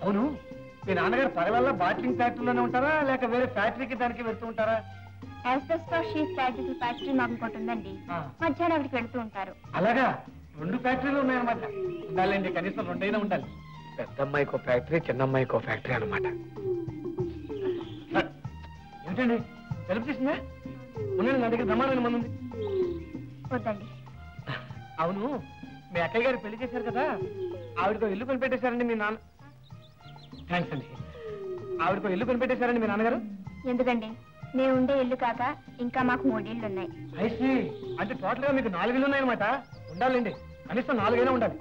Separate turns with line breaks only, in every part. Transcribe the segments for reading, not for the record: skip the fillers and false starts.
అవును, మీ నాన్నగారు పరవల్ల బాట్లింగ్ ఫ్యాక్టరీలోనే ఉంటారా లేక వేరే ఫ్యాక్టరీకి దానికి వెళ్తూ ఉంటారా?
ఫ్యాక్టరీ మాకు ఇంకోటి ఉందండి, మధ్యాహ్నం అక్కడికి వెళ్తూ ఉంటారు.
అలాగా, 2 ఫ్యాక్టరీలు ఉన్నాయన్నమాట. ఉండాలండి, కనీసం 2 అయినా ఉండాలి. పెద్ద అమ్మాయికో ఫ్యాక్టరీ, చిన్న అమ్మాయికో ఫ్యాక్టరీ అనమాట. ఏమిటండి తెలుపు తీసిందా? ఉండండి, నా దగ్గర బ్రహ్మాండమైన మంది ఉంది.
వద్దండి.
అవును, మీ అక్కయ్య గారు పెళ్లి చేశారు కదా, ఆవిడకో ఇల్లు కొనిపెట్టేశారండి మీ నాన్న. థ్యాంక్స్ అండి. ఆవిడకో ఇల్లు కొనిపెట్టేశారండి మీ నాన్నగారు.
ఎందుకండి, మేము ఉండే ఇల్లు కాక ఇంకా మాకు 3 ఇళ్ళు ఉన్నాయి.
ఐసి, అంటే టోటల్ గా మీకు 4 ఇళ్ళు ఉన్నాయన్నమాట. ఉండాలండి, కనీసం 4 అయినా ఉండాలి.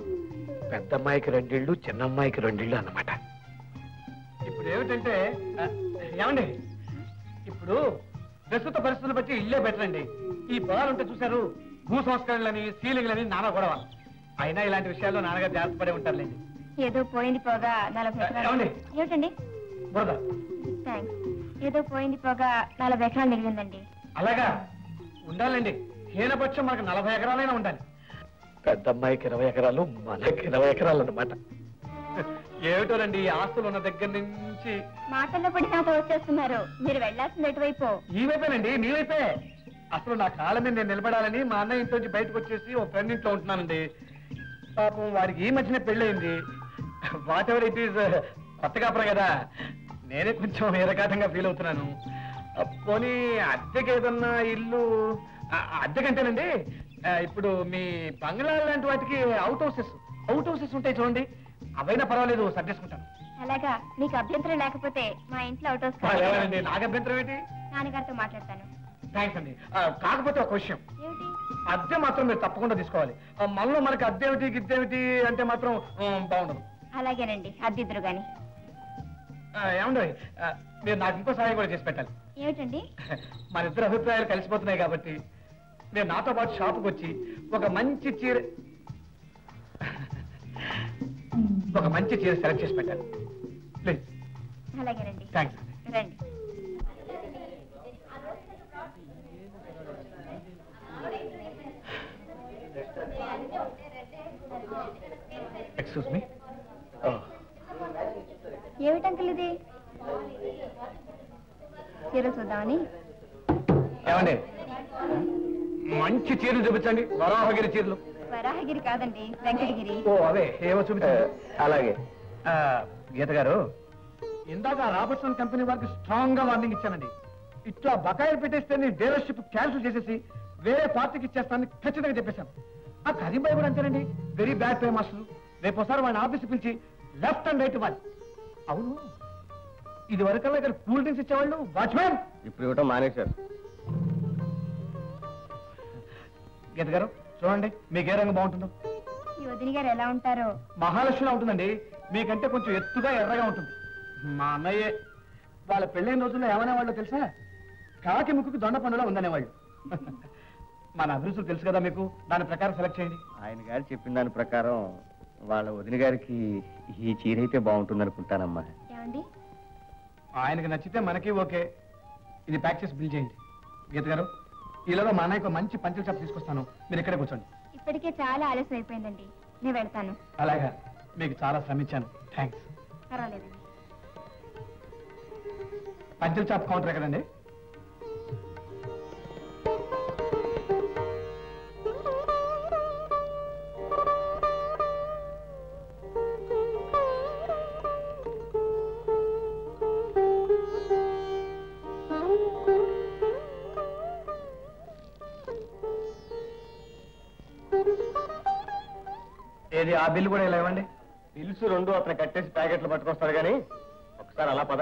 పెద్ద అమ్మాయికి 2 ఇళ్ళు, చిన్న అమ్మాయికి 2 ఇళ్ళు అన్నమాట. ఇప్పుడు ఏమిటంటే, ఏమండి, ఇప్పుడు ప్రస్తుత పరిస్థితులు బట్టి ఇల్లే బెటర్ అండి. ఈ పొలాలు ఉంటే చూశారు, భూ సంస్కరణలని, సీలింగ్లని నానా గొడవ. అయినా ఇలాంటి విషయాల్లో నాన్నగారు జాగ్రత్త పడే ఉంటారులేండి.
ఏదో పోయింది పోగా 40 ఎకరాలు. ఏమిటండి?
బురద.
థ్యాంక్స్. ఏదో పోయింది పోగా 40 ఎకరాలు మిగిలిందండి.
అలాగా, ఉండాలండి. హీనపక్షం మనకు 40 ఎకరాలైనా ఉండాలి. పెద్ద అమ్మాయికి 20 ఎకరాలు, మనకి 20 ఎకరాలు అన్నమాట. ఏమిటోనండి, ఈ ఆస్తులు ఉన్న దగ్గర నుంచి
మాటల్లో పడి నాతో వచ్చేస్తున్నారు. మీరు వెళ్ళాల్సింది ఎటువైపు?
ఈ వైపేనండి, మీ వైపే. అసలు నా కాళ్ళ మీద నేను నిలబడాలని మా అన్నయ్య ఇంట్లోంచి బయటకు వచ్చేసి ఓ ఫ్రెండ్ ఇంట్లో ఉంటున్నానండి. పాపం వారికి ఈ మధ్యనే పెళ్ళయింది. వాట్ ఎవర్ ఇట్ ఈస్, కొత్తగా అప్పుడు కదా, నేనే కొంచెం ఏరకాటంగా ఫీల్ అవుతున్నాను. పోనీ అద్దెకి ఏదన్నా ఇల్లు, అద్దెకంటేనండి ఇప్పుడు మీ బంగ్లా లాంటి వాటికి అవుట్ హౌసెస్ ఉంటాయి చూడండి, అవైనా పర్వాలేదు, సర్దేసుకుంటాను.
అలాగా, మీకు అభ్యంతరం లేకపోతే మా ఇంట్లో అవుట్ హౌస్.
నాకు అభ్యంతరం ఏంటి?
నాన్నగారితో మాట్లాడతాను.
థ్యాంక్స్ అండి. కాకపోతే ఒక విషయం, అద్దె మాత్రం మీరు తప్పకుండా తీసుకోవాలి. మనలో మనకి అద్దెమిటి గిద్దెమిటి అంటే మాత్రం బాగుండదు.
అలాగేనండి, అద్దెద్దరు గాని.
ఏమండి, మీరు నాకు ఇంకో సహాయం కూడా చేసి పెట్టాలి.
ఏమిటండి?
మన ఇద్దరు అభిప్రాయాలు కలిసిపోతున్నాయి కాబట్టి నేను నాతో పాటు షాపుకి వచ్చి ఒక మంచి చీర సెలెక్ట్ చేసి పెట్టాలి ప్లీజ్.
అలాగేనండి.
థ్యాంక్స్.
రండి.
Excuse me.
ఏమిటంకుల్ ఇది? చీర చూద్దామని.
ఏమండి, మంచి చీరలు చూపించండి. వరాహగిరి చీరలు.
వరాహగిరి కాదండి, వెంకటగిరి.
ఓ అవే ఏవో చూపించండి. అలాగే. గీత గారు, ఇందాక రాబర్ట్సన్ కంపెనీ వారికి స్ట్రాంగ్ గా వార్నింగ్ ఇచ్చానండి. ఇట్లా బకాయిలు పెట్టేస్తే నేను డీలర్షిప్ క్యాన్సిల్ చేసేసి వేరే పార్టీకి ఇచ్చేస్తానని ఖచ్చితంగా చెప్పేశాను. ఆ కరీంబాయి కూడా అంతేనండి, వెరీ బ్యాడ్ పే మాస్టర్. రేపు ఒకసారి వాడిని ఆఫీస్కి పిలిచి లెఫ్ట్ అండ్ రైట్ ఇవ్వాలి. అవును, ఇది వరకల్లా ఇక్కడ కూల్ డ్రింక్స్ ఇచ్చేవాళ్ళు వాచ్మెన్
ఇప్పుడు ఇవ్వటం మానేశారు.
గీత గారు చూడండి, మీకు ఏ రంగు బాగుంటుందో.
ఈ వదిన గారు ఎలా ఉంటారో?
మహాలక్ష్మిలా ఉంటుందండి, మీకంటే కొంచెం ఎత్తుగా ఎర్రగా ఉంటుంది. మా అన్నయ్యే. వాళ్ళ పెళ్ళైన రోజుల్లో ఏమనేవాళ్ళు తెలుసా? కాకి ముక్కుకి దొండ పండులో ఉందనేవాళ్ళు. మన అభిరుచులు తెలుసు కదా మీకు, దాని ప్రకారం సెలెక్ట్ చేయండి.
ఆయన గారు చెప్పిన దాని ప్రకారం వాళ్ళ వదిన గారికి ఈ చీర అయితే బాగుంటుంది అనుకుంటానమ్మా.
ఏమండి?
ఆయనకి నచ్చితే మనకి ఓకే. ఇది ప్యాక్ చేసి బిల్ చేయండి. గీత గారు, ఈలోగా మా అన్నయ్యకు మంచి పంచల చాప్ తీసుకొస్తాను, మీరు ఇక్కడే కూర్చోండి.
ఇప్పటికే చాలా ఆలస్యం అయిపోయిందండి, నేను వెళ్తాను.
అలాగా, మీకు చాలా శ్రమించాను. థ్యాంక్స్.
పర్వాలేదండి.
పంచల చాప్ కౌంటర్ ఎక్కడండి? ఏది, ఆ బిల్లు కూడా ఇలా ఇవ్వండి.
బిల్స్ 2 అతను కట్టేసి ప్యాకెట్లు పట్టుకొస్తాడు కానీ ఒకసారి అలా పద.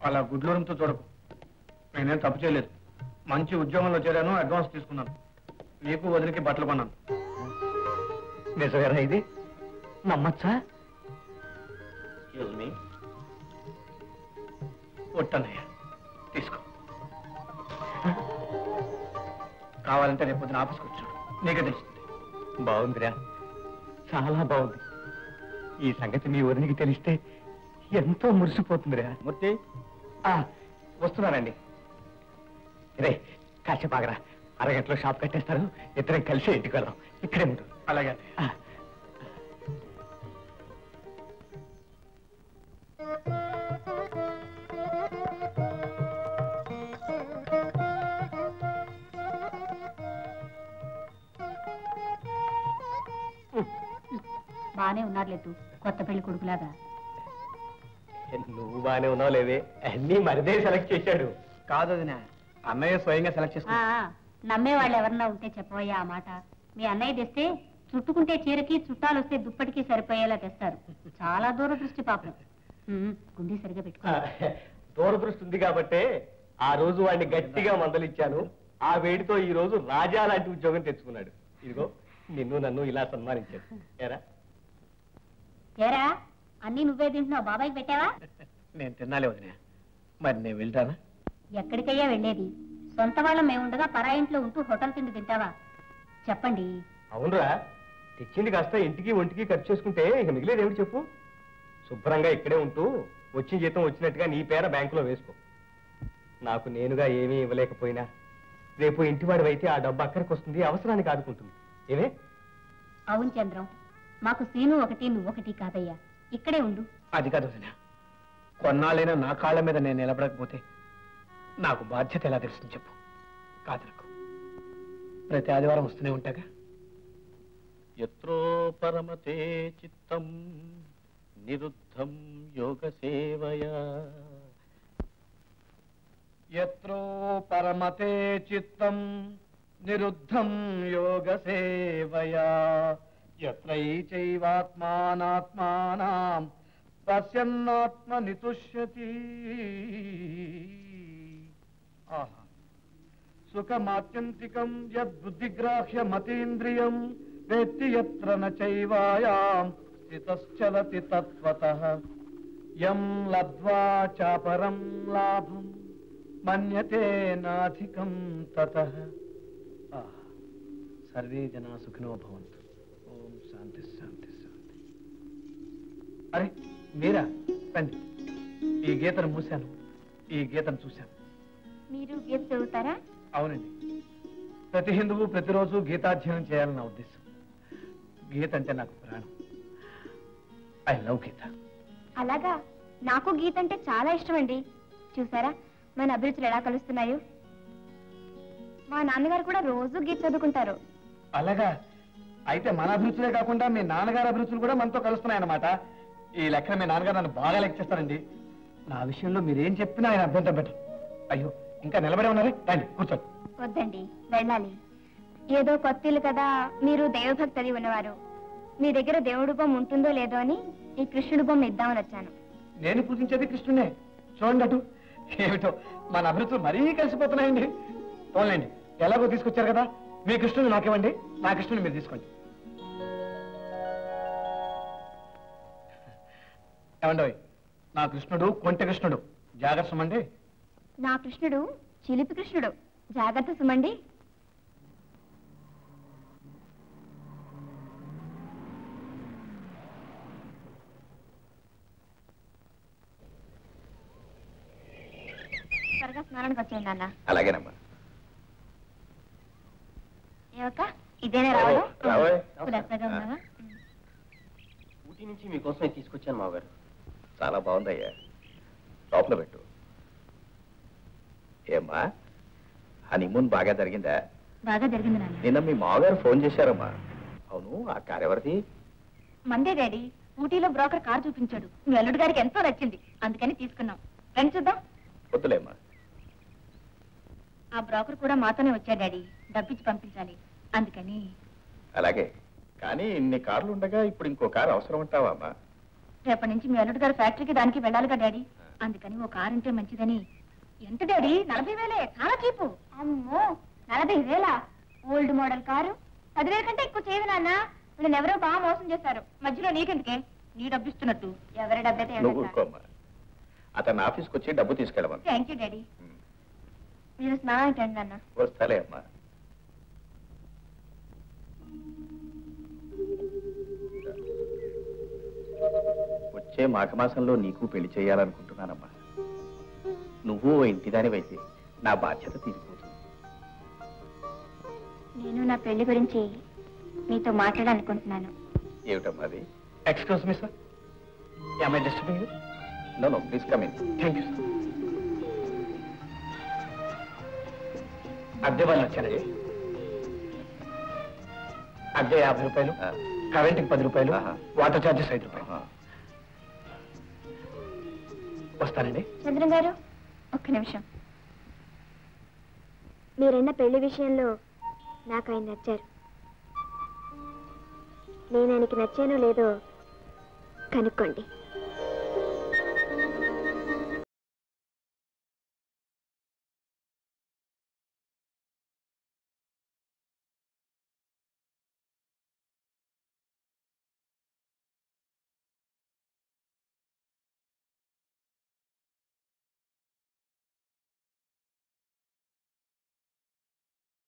అలా గుడ్లూరంతో చూడకు. నేనేం తప్పు చేయలేదు. మంచి ఉద్యోగంలో చేరాను, అడ్వాన్స్ తీసుకున్నాను. నీకు వదిలికి బట్టలు కొన్నాను. నిజమేనా ఇది? నమ్మచ్చా? ఒట్టన్నయ్య, తీసుకో. కావాలంటే రేపు పొద్దున ఆఫీస్కి వచ్చాడు, నీకే తెలుస్తుంది.
బాగుందిరా, చాలా బాగుంది. ఈ సంగతి మీ వదినికి తెలిస్తే ఎంతో మురిసిపోతుందిరా. మూర్తి,
వస్తున్నానండి. రే కాసేపు ఆగరా, అరగంటలో షాప్ కట్టేస్తారు, ఇద్దరం కలిసి ఇంటికి వెళ్దాం. ఇక్కడే ఉండు. అలాగే.
బానే ఉన్నారు లేదు కొత్త పెళ్లి కొడుకులాగా.
నువ్వు బానే ఉన్నావు లేవే, అన్ని మరిదే సెలెక్ట్ చేశాడు. కాదు వదినా, అన్నయ్య స్వయంగా సెలెక్ట్ చేసుకున్నా.
నమ్మే వాళ్ళు ఎవరన్నా ఉంటే చెప్పవయ్యా ఆ మాట. మీ అన్నయ్య తెస్తే చుట్టుకుంటే చీరకి, చుట్టాలు వస్తే దుప్పటికి సరిపోయేలా తెస్తారు. చాలా దూరదృష్టి పాపం. గుండె సరిగా పెట్టుకో.
దూరదృష్టి ఉంది కాబట్టే ఆ రోజు వాడిని గట్టిగా మందలిచ్చాను. ఆ వేడితో ఈ రోజు రాజా లాంటి ఉద్యోగం తెచ్చుకున్నాడు. ఇదిగో నిన్ను నన్ను ఇలా సన్మానించాడు. ఏరా
ఏరా అన్ని నువ్వే తింటున్నావు, బాబాయ్కి పెట్టావా?
నేను తినాలి వదినా. మరి నేను వెళ్తానా?
ఎక్కడికయ్యా వెళ్ళేది? సొంత వాళ్ళం మేముండగా పరాయింట్లో ఉంటూ హోటల్ తిండి తింటావా? చెప్పండి.
అవునరా, తెచ్చింది కాస్త ఇంటికి ఒంటికి ఖర్చు చేసుకుంటే ఇక మిగిలేదు ఏమిటి చెప్పు? శుభ్రంగా ఇక్కడే ఉంటూ వచ్చిన జీతం వచ్చినట్టుగా నీ పేర బ్యాంకులో వేసుకో. నాకు నేనుగా ఏమీ ఇవ్వలేకపోయినా రేపు ఇంటివాడివైతే ఆ డబ్బు అక్కడికి వస్తుంది, అవసరానికి ఆదుకుంటుంది. ఏమే?
అవును చంద్రం, మాకు సీను ఒకటి నువ్వొకటి కాదయ్యా. ఇక్కడే ఉండు.
అది కాదు వదినా, కొన్నాళ్ళైనా నా కాళ్ళ మీద నేను నిలబడకపోతే నాకు బాధ్యత ఎలా తెలుస్తుంది చెప్పు? కాదరకు ప్రతి ఆదివారం వస్తూనే ఉంటాగా.
యత్రో పరమతే చిత్తం నిరుద్ధం యోగ సేవయా.
యత్రో పరమతే చిత్తం నిరుద్ధం యోగ సేవయా యత్రైచైవాత్మానాత్మానాం పశ్యన్నాత్మని తుష్యతి. సుఖమాత్యంతికం యద్బుద్ధిగ్రాహ్యమతీంద్రియం వేత్తి యత్ర న చైవాయాం స్థితశ్చలతి తత్వతః యం లబ్ధ్వా చాపరం లాభం మన్యతే నాధికం తతః. సర్వే జనా సుఖినో భవంతు. ఓం శాంతి శాంతి శాంతి. అరే మీరా, రండి. ఈ గీతను మూశాను, ఈ గీతను చూశాను.
మీరు గీత చదువుతారా?
అవునండి, ప్రతి హిందువు ప్రతిరోజు గీతాధ్యయనం చేయాలని నా ఉద్దేశం. గీత అంటే నాకు ప్రాణం. ఐ లవ్ గీత.
అలాగా, నాకు గీత అంటే చాలా ఇష్టం అండి. చూసారా మన అభిరుచులు ఎలా కలుస్తున్నాయో. మా నాన్నగారు కూడా రోజు గీత చదువుకుంటారు.
అలాగా, అయితే మన అభిరుచులే కాకుండా మీ నాన్నగారి అభిరుచులు కూడా మనతో కలుస్తున్నాయన్నమాట. ఈ లెక్కన మీ నాన్నగారు నన్ను బాగా లెక్క చేస్తారండి. నా విషయంలో మీరేం చెప్పినా ఆయన అభ్యంతరం పెట్టరు. అయ్యో, ఇంకా నిలబడే ఉన్నారే, రండి కూర్చోండి.
వద్దండి, వెళ్ళాలి. ఏదో కొత్త ఇల్లు కదా, మీరు దైవభక్తి అది ఉన్నవారు. మీ దగ్గర దేవుడి బొమ్మ ఉంటుందో లేదో అని ఈ కృష్ణుడి బొమ్మ ఇద్దామని వచ్చాను.
నేను పూజించేది కృష్ణునే. చూడండి అటు. ఏమిటో మన అభిరుచులు మరీ కలిసిపోతున్నాయండి. పోలేండి, ఎలాగో తీసుకొచ్చారు కదా, మీ కృష్ణుని నాకివ్వండి, నా కృష్ణుని మీరు తీసుకోండి. ఏమండోయ్, నా కృష్ణుడు కొంటె కృష్ణుడు, జాగ్రత్త సుమండి.
నా కృష్ణుడు చిలిపి కృష్ణుడు, జాగ్రత్త సుమండి. త్వరగా స్నానానికి వచ్చేయండి నాన్న.
అలాగేనమ్మా.
ఏవక్క, ఇదేనా రావడం?
రావోయ్.
కులాసాగా ఉన్నావా?
ఊటీ నుంచి మీకోసమే తీసుకొచ్చాను మావగారు. చాలా బాగుందయ్యా, లోపల పెట్టు. ఏమ్మా, హనీమూన్ బాగా జరిగిందా?
బాగా జరిగింది నాన్న.
నిన్న మీ మావగారు ఫోన్ చేశారమ్మా. అవును, ఆ కారు ఎవరిది?
మందే డాడీ. ఊటీలో బ్రోకర్ కారు చూపించాడు. మీ అల్లుడు గారికి ఎంతో నచ్చింది, అందుకని తీసుకున్నాం. రండి చూద్దాం.
వద్దులేమ్మా.
ఆ బ్రోకర్ కూడా మాతోనే వచ్చాడు డాడీ. డబ్బిచ్చి పంపించాలి, అందుకని.
అలాగే, కానీ ఇన్ని కార్లు ఉండగా ఇప్పుడు ఇంకో కారు అవసరం ఉంటావా అమ్మా?
రేపటి నుంచి మీ అల్లుడు గారు ఫ్యాక్టరీకి దానికి వెళ్ళాలిగా డాడీ, అందుకని ఓ కారు ఉంటే మంచిదని. ఎంత డాడీ? 40,000? చాలా చీపు. అమ్మో, 40,000? ఓల్డ్ మోడల్ కారు 10,000 కంటే ఎక్కువ చేయదు నాన్న. నేను ఎవరో బాగా మోసం చేశారు. మధ్యలో నీకెందుకే? నీ డబ్బు ఇస్తున్నట్టు. ఎవరి డబ్బైతే
నువ్వు ఊరుకోమ్మా. అతను ఆఫీస్కి వచ్చి డబ్బు తీసుకెళ్ళమని.
Thank you daddy. మీరు స్నానానికి రండి నాన్న.
వస్తాలే అమ్మా. వచ్చే మాఘమాసంలో నీకు పెళ్లి చేయాలనుకుంటున్నానమ్మా. నువ్వు ఇంటిదాని వైతే నా బాధ్యత తీరిపోతుంది.
నేను నా పెళ్లి గురించి మీతో మాట్లాడాలనుకుంటున్నాను.
ఏమిటమ్మా అది?
Excuse me sir, am I disturbing you?
No please come in.
Thank you sir. అద్దె వాళ్ళు వచ్చారండి. అద్దె 50 రూపాయలు, కరెంట్కి 10 రూపాయలు, వాటర్ ఛార్జెస్ 5 రూపాయలు. వస్తానండి.
చంద్రం గారు ఒక్క నిమిషం. మీరన్న పెళ్లి విషయంలో నాకు ఆయన నచ్చారు. నేను ఆయనకి నచ్చానో లేదో కనుక్కోండి.